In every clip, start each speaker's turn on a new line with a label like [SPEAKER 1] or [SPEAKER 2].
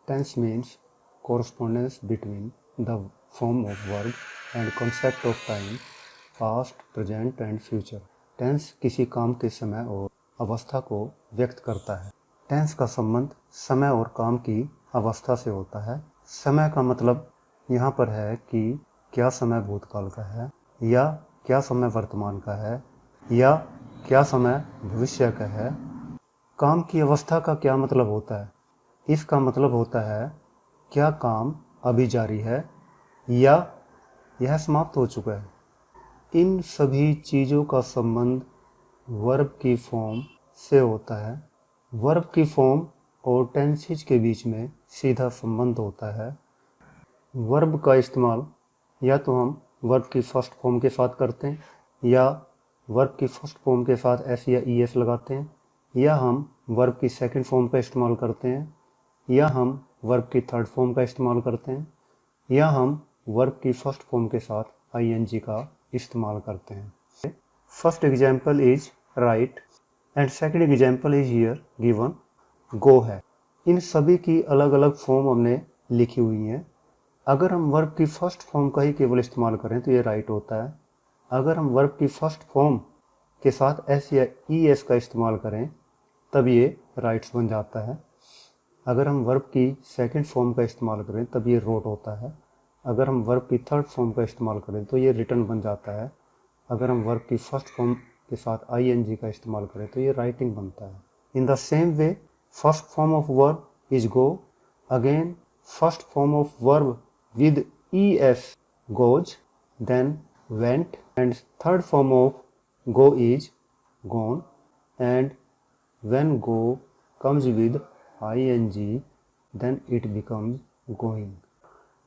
[SPEAKER 1] Tense means correspondence between the form of verb and concept of time, past, present and future. Tense किसी काम के समय और अवस्था को व्यक्त करता है। टेंस का संबंध समय और काम की अवस्था से होता है। समय का मतलब यहाँ पर है कि क्या समय भूतकाल का है या क्या समय वर्तमान का है या क्या समय भविष्य का है। काम की अवस्था का क्या मतलब होता है? इसका मतलब होता है क्या काम अभी जारी है या यह समाप्त हो चुका है। इन सभी चीज़ों का संबंध वर्ब की फॉर्म से होता है। वर्ब की फॉर्म और टेंसेज के बीच में सीधा संबंध होता है। वर्ब का इस्तेमाल या तो हम वर्ब की फर्स्ट फॉर्म के साथ करते हैं या वर्ब की फर्स्ट फॉर्म के साथ एस या ई एस लगाते हैं, या हम वर्ब की सेकंड फॉर्म का इस्तेमाल करते हैं, या हम वर्ब की थर्ड फॉर्म का इस्तेमाल करते हैं, या हम वर्ब की फर्स्ट फॉर्म के साथ आईएनजी का इस्तेमाल करते हैं। First example is right and second example is here given go है। इन सभी की अलग अलग फॉर्म हमने लिखी हुई हैं। अगर हम वर्ब की फर्स्ट फॉर्म का ही केवल इस्तेमाल करें तो ये राइट होता है। अगर हम वर्ब की फर्स्ट फॉर्म के साथ एस या ई एस का इस्तेमाल करें तब ये राइट्स बन जाता है। अगर हम वर्ब की सेकंड फॉर्म का इस्तेमाल करें तब ये रोट होता है। अगर हम वर्ब की थर्ड फॉर्म का इस्तेमाल करें तो ये रिटर्न बन जाता है। अगर हम वर्ब की फर्स्ट फॉर्म के साथ आईएनजी का इस्तेमाल करें तो ये राइटिंग बनता है। In the same way first form of verb is go, again first form of verb with es goes, then went, and third form of go is gone, and when go comes with ing then it becomes going.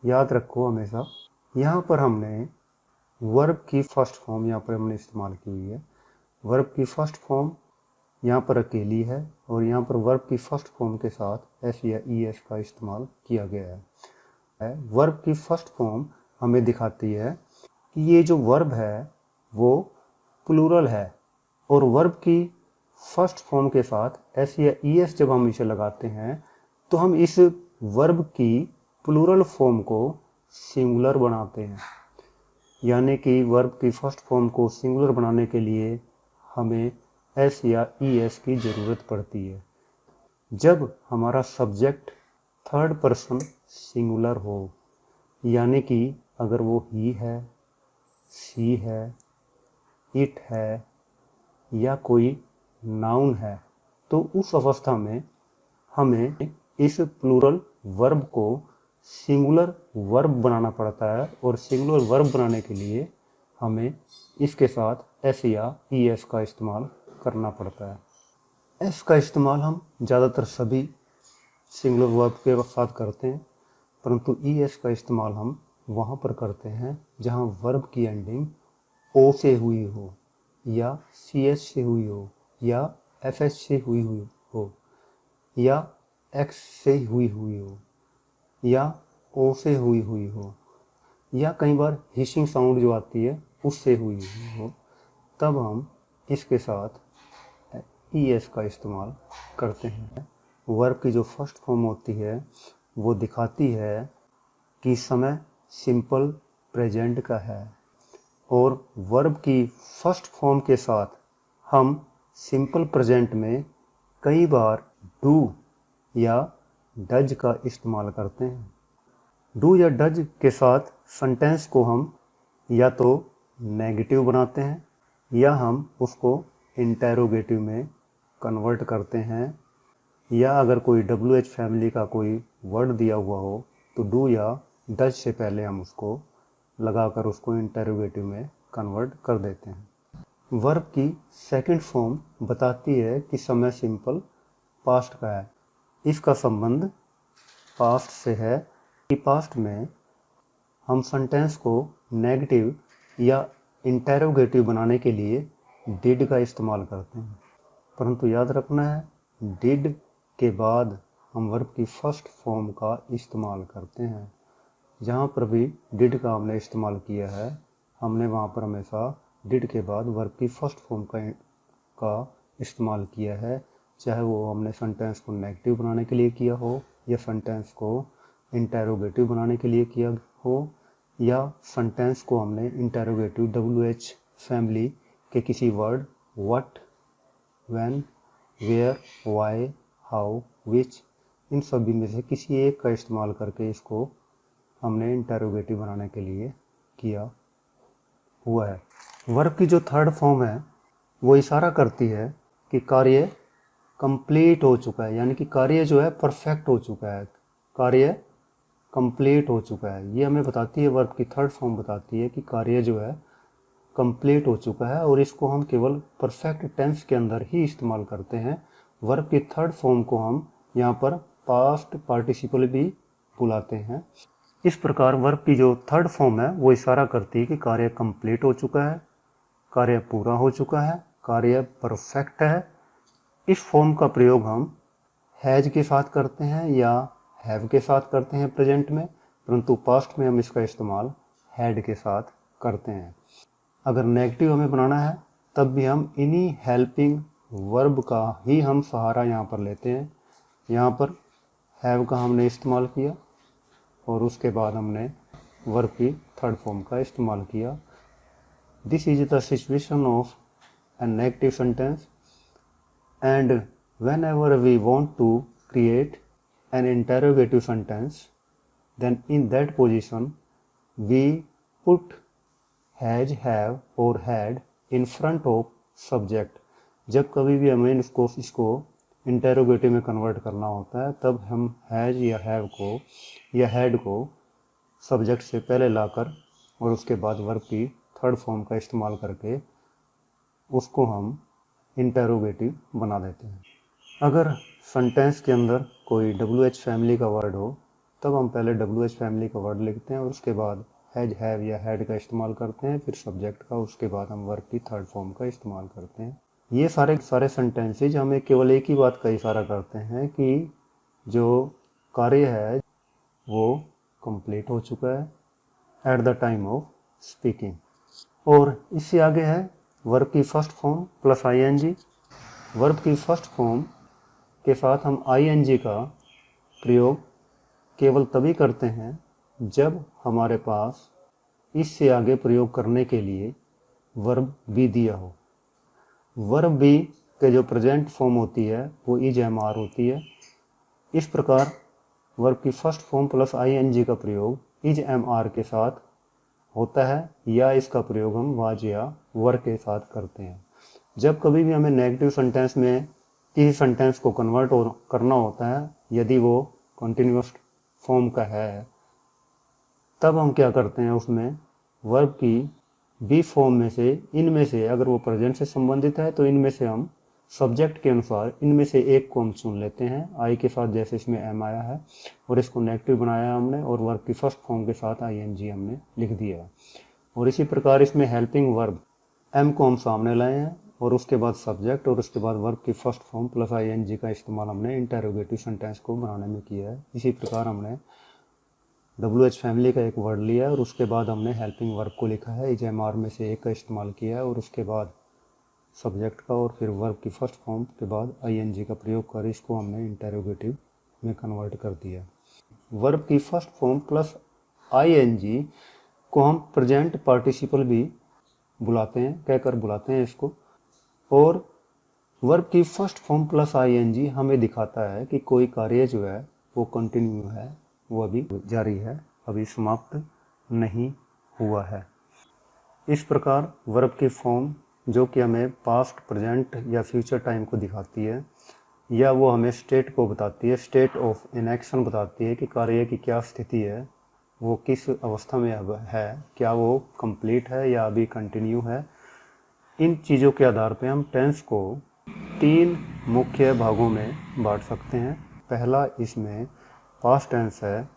[SPEAKER 1] याद रखो हमेशा यहाँ पर हमने verb की first form यहाँ पर हमने इस्तेमाल की हुई है। वर्ब की फर्स्ट फॉर्म यहाँ पर अकेली है और यहाँ पर वर्ब की फर्स्ट फॉर्म के साथ एस या ई एस का इस्तेमाल किया गया है। वर्ब की फर्स्ट फॉर्म हमें दिखाती है कि ये जो वर्ब है वो प्लूरल है, और वर्ब की फर्स्ट फॉर्म के साथ एस या ई एस जब हम इसे लगाते हैं तो हम इस वर्ब की प्लूरल फॉर्म को सिंगुलर बनाते हैं। यानी कि वर्ब की फर्स्ट फॉर्म को सिंगुलर बनाने के लिए हमें एस या ई एस की ज़रूरत पड़ती है। जब हमारा सब्जेक्ट थर्ड पर्सन सिंगुलर हो, यानी कि अगर वो ही है, सी है, इट है या कोई नाउन है, तो उस अवस्था में हमें इस प्लूरल वर्ब को सिंगुलर वर्ब बनाना पड़ता है, और सिंगुलर वर्ब बनाने के लिए हमें इसके साथ एस या ई एस का इस्तेमाल करना पड़ता है। एस का इस्तेमाल हम ज़्यादातर सभी सिंगुलर वर्ब के साथ करते हैं, परंतु ई एस का इस्तेमाल हम वहाँ पर करते हैं जहाँ वर्ब की एंडिंग ओ से हुई हो, या सी एच से हुई हो, या एफ एच से हुई हो, या एक्स से हुई हो, या ओ से हुई हो, या कई बार हिशिंग साउंड जो आती है उससे हुई हो, तब हम इसके साथ ई एस का इस्तेमाल करते हैं। वर्ब की जो फर्स्ट फॉर्म होती है वो दिखाती है कि समय सिंपल प्रेजेंट का है, और वर्ब की फर्स्ट फॉर्म के साथ हम सिंपल प्रेजेंट में कई बार डू या डज का इस्तेमाल करते हैं। डू या डज के साथ सेंटेंस को हम या तो नेगेटिव बनाते हैं या हम उसको इंटेरोगेटिव में कन्वर्ट करते हैं, या अगर कोई WH फैमिली का कोई वर्ड दिया हुआ हो तो डू या डज से पहले हम उसको लगाकर उसको इंटेरोगेटिव में कन्वर्ट कर देते हैं। वर्ब की सेकंड फॉर्म बताती है कि समय सिंपल पास्ट का है। इसका संबंध पास्ट से है कि पास्ट में हम सेंटेंस को नेगेटिव या इंटेरोगेटिव बनाने के लिए डिड का इस्तेमाल करते हैं, परंतु याद रखना है डिड के बाद हम वर्ब की फर्स्ट फॉर्म का इस्तेमाल करते हैं। जहाँ पर भी डिड का हमने इस्तेमाल किया है हमने वहाँ पर हमेशा डिड के बाद वर्ब की फर्स्ट फॉर्म का इस्तेमाल किया है, चाहे वो हमने सेंटेंस को नेगेटिव बनाने के लिए किया हो या सेंटेंस को इंटेरोगेटिव बनाने के लिए किया हो, या सेंटेंस को हमने इंटेरोगेटिव WH फैमिली के किसी word what, when, where, why, how, which, इन सभी में से किसी एक का इस्तेमाल करके इसको हमने इंटेरोगेटिव बनाने के लिए किया हुआ है। वर्ब की जो थर्ड फॉर्म है वो इशारा करती है कि कार्य कंप्लीट हो चुका है, यानी कि कार्य जो है परफेक्ट हो चुका है, कार्य कंप्लीट हो चुका है। ये हमें बताती है, वर्ब की थर्ड फॉर्म बताती है कि कार्य जो है कंप्लीट हो चुका है, और इसको हम केवल परफेक्ट टेंस के अंदर ही इस्तेमाल करते हैं। वर्ब की थर्ड फॉर्म को हम यहाँ पर पास्ट पार्टिसिपल भी बुलाते हैं। इस प्रकार वर्ब की जो थर्ड फॉर्म है वो इशारा करती है कि कार्य कंप्लीट हो चुका है, कार्य पूरा हो चुका है, कार्य परफेक्ट है। इस फॉर्म का प्रयोग हम हैज के साथ करते हैं या हैव के साथ करते हैं प्रेजेंट में, परंतु पास्ट में हम इसका इस्तेमाल हैड के साथ करते हैं। अगर नेगेटिव हमें बनाना है तब भी हम इन्हीं हेल्पिंग वर्ब का ही हम सहारा यहाँ पर लेते हैं। यहाँ पर हैव का हमने इस्तेमाल किया और उसके बाद हमने वर्ब की थर्ड फॉर्म का इस्तेमाल किया। This is the situation of a negative sentence, and whenever we want to create an interrogative sentence, then in that position we put has, have or had in front of subject। जब कभी भी हमें इसको interrogative में convert करना होता है तब हम हैज या हैव को या हैड को सब्जेक्ट से पहले लाकर और उसके बाद वर्ब की थर्ड फॉर्म का इस्तेमाल करके उसको हम इंटेरोगेटिव बना देते हैं। अगर सेंटेंस के अंदर कोई WH फैमिली का वर्ड हो तब हम पहले WH फैमिली का वर्ड लिखते हैं और उसके बाद हैज, हैव या हैड का इस्तेमाल करते हैं, फिर सब्जेक्ट का, उसके बाद हम वर्ब की थर्ड फॉर्म का इस्तेमाल करते हैं। ये सारे सेंटेंसेज हमें केवल एक ही बात का इशारा करते हैं कि जो कार्य है वो कंप्लीट हो चुका है at the time of speaking. और इससे आगे है वर्ब की first form plus ING। Verb की फर्स्ट फॉर्म के साथ हम ING का प्रयोग केवल तभी करते हैं जब हमारे पास इससे आगे प्रयोग करने के लिए वर्ब बी दिया हो। वर्ब बी के जो प्रेजेंट फॉर्म होती है वो इज MR होती है। इस प्रकार वर्ब की फर्स्ट फॉर्म प्लस ING का प्रयोग इज MR के साथ होता है या इसका प्रयोग हम वाज या वर के साथ करते हैं। जब कभी भी हमें नेगेटिव सेंटेंस में किसी सेंटेंस को कन्वर्ट करना होता है, यदि वो कंटिन्यूअस फॉर्म का है, तब हम क्या करते हैं, उसमें वर्ब की बी फॉर्म में से इनमें से अगर वो प्रेजेंट से संबंधित है तो इनमें से हम सब्जेक्ट के अनुसार इनमें से एक को हम चुन लेते हैं आई के साथ, जैसे इसमें M आया है और इसको नेगेटिव बनाया हमने और वर्ब की फर्स्ट फॉर्म के साथ ING हमने लिख दिया। और इसी प्रकार इसमें हेल्पिंग वर्ब M को हम सामने लाए हैं और उसके बाद सब्जेक्ट और उसके बाद वर्ब की फर्स्ट फॉर्म प्लस ING का इस्तेमाल हमने इंटेरोगेटिव सेंटेंस को बनाने में किया है। इसी प्रकार हमने WH फैमिली का एक वर्ड लिया है और उसके बाद हमने हेल्पिंग वर्ब को लिखा है, इज MR में से एक का इस्तेमाल किया है और उसके बाद सब्जेक्ट का और फिर वर्ब की फर्स्ट फॉर्म के बाद ING का प्रयोग कर इसको हमने इंटेरोगेटिव में कन्वर्ट कर दिया। वर्ब की फर्स्ट फॉर्म प्लस ING को हम प्रेजेंट पार्टिसिपल भी बुलाते हैं, कहकर बुलाते हैं इसको। और वर्ब की फर्स्ट फॉर्म प्लस ING हमें दिखाता है कि कोई कार्य जो है वो कंटिन्यू है, वो अभी जारी है, अभी समाप्त नहीं हुआ है। इस प्रकार वर्ब की फॉर्म जो कि हमें पास्ट, प्रेजेंट या फ्यूचर टाइम को दिखाती है या वो हमें स्टेट को बताती है, स्टेट ऑफ इनएक्शन बताती है कि कार्य की क्या स्थिति है, वो किस अवस्था में अब है, क्या वो कंप्लीट है या अभी कंटिन्यू है। इन चीज़ों के आधार पे हम टेंस को 3 मुख्य भागों में बांट सकते हैं। पहला इसमें पास्ट टेंस है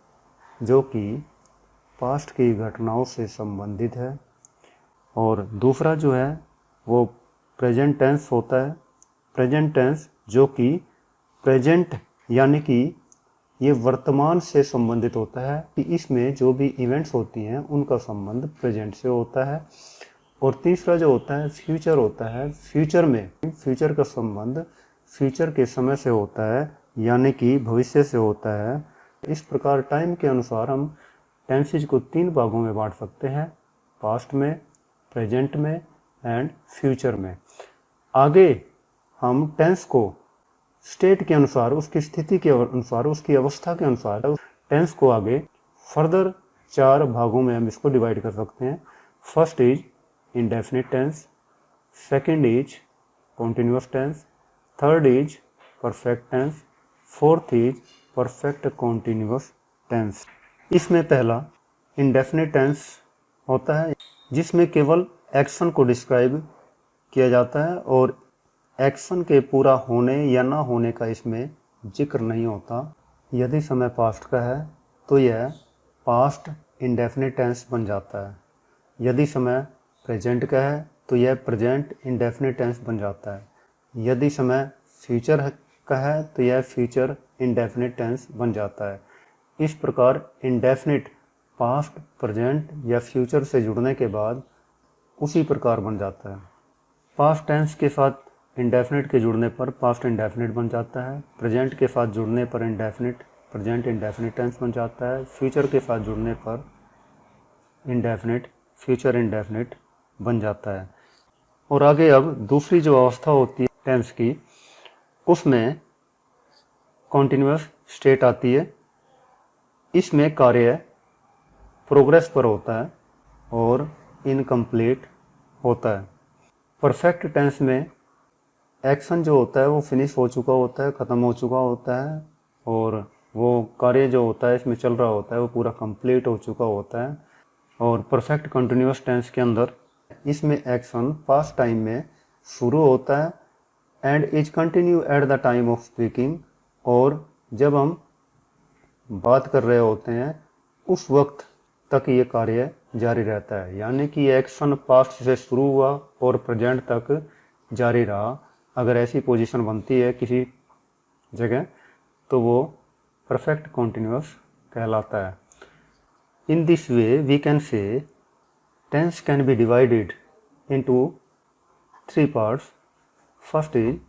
[SPEAKER 1] जो कि पास्ट की घटनाओं से संबंधित है, और दूसरा जो है वो प्रेजेंट टेंस होता है। प्रेजेंट टेंस जो कि प्रेजेंट यानी कि ये वर्तमान से संबंधित होता है कि इसमें जो भी इवेंट्स होती हैं उनका संबंध प्रेजेंट से होता है। और तीसरा जो होता है फ्यूचर होता है। फ्यूचर में फ्यूचर का संबंध फ्यूचर के समय से होता है यानी कि भविष्य से होता है। इस प्रकार टाइम के अनुसार हम टेंसेज को 3 भागों में बांट सकते हैं, पास्ट में, प्रेजेंट में एंड फ्यूचर में। आगे हम टेंस को स्टेट के अनुसार, उसकी स्थिति के अनुसार, उसकी अवस्था के अनुसार टेंस को आगे फर्दर 4 भागों में हम इसको डिवाइड कर सकते हैं। First is indefinite tense, second is continuous tense, third is perfect tense, fourth is perfect continuous tense. इसमें पहला इंडेफिनिट टेंस होता है, जिसमें केवल एक्शन को डिस्क्राइब किया जाता है और एक्शन के पूरा होने या ना होने का इसमें जिक्र नहीं होता। यदि समय पास्ट का है तो यह पास्ट इंडेफिनिट टेंस बन जाता है। यदि समय प्रेजेंट का है तो यह प्रेजेंट इंडेफिनिट टेंस बन जाता है। यदि समय फ्यूचर का है तो यह फ्यूचर इंडेफिनिट टेंस बन जाता है। इस प्रकार इंडेफिनिट पास्ट, प्रेजेंट या फ्यूचर से जुड़ने के बाद उसी प्रकार बन जाता है। पास्ट टेंस के साथ इंडेफिनिट के जुड़ने पर पास्ट इंडेफिनिट बन जाता है। प्रेजेंट के साथ जुड़ने पर इंडेफिनिट प्रेजेंट इंडेफिनिट टेंस बन जाता है। फ्यूचर के साथ जुड़ने पर इंडेफिनिट फ्यूचर इंडेफिनिट बन जाता है। और आगे अब दूसरी जो अवस्था होती है टेंस की, उसमें कॉन्टिन्यूअस स्टेट आती है। इसमें कार्य प्रोग्रेस पर होता है और इनकम्प्लीट होता है। परफेक्ट टेंस में एक्शन जो होता है वो फिनिश हो चुका होता है, ख़त्म हो चुका होता है, और वो कार्य जो होता है इसमें चल रहा होता है वो पूरा कंप्लीट हो चुका होता है। और परफेक्ट कंटिन्यूअस टेंस के अंदर इसमें एक्शन पास्ट टाइम में शुरू होता है and is continue at the time of speaking, और जब हम बात कर रहे होते हैं उस वक्त तक ये कार्य जारी रहता है। यानी कि एक्शन पास्ट से शुरू हुआ और प्रेजेंट तक जारी रहा। अगर ऐसी पोजीशन बनती है किसी जगह तो वो परफेक्ट कॉन्टिन्यूअस कहलाता है। In this way we can say tense can be divided into 3 parts. First is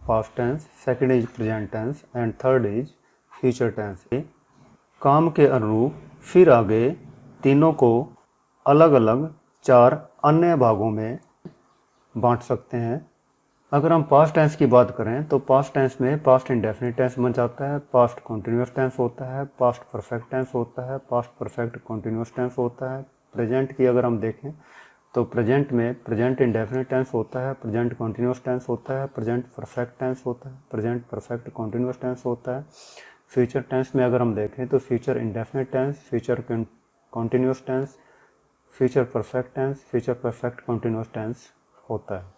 [SPEAKER 1] past tense, second is present tense and third is future tense. काम के अनुरूप फिर आगे तीनों को अलग अलग 4 अन्य भागों में बांट सकते हैं। अगर हम पास्ट टेंस की बात करें तो पास्ट टेंस में पास्ट इंडेफिनिट टेंस बन जाता है, पास्ट कॉन्टिन्यूअस टेंस होता है, पास्ट परफेक्ट टेंस होता है, पास्ट परफेक्ट कॉन्टिन्यूअस टेंस होता है। प्रेजेंट की अगर हम देखें तो प्रेजेंट में प्रेजेंट इंडेफिनिट टेंस होता है, प्रेजेंट कॉन्टिन्यूअस टेंस होता है, प्रेजेंट परफेक्ट टेंस होता है, प्रेजेंट परफेक्ट कॉन्टिन्यूअस टेंस होता है। फ्यूचर टेंस में अगर हम देखें तो future indefinite tense, future continuous tense, future perfect tense, future perfect continuous tense होता है।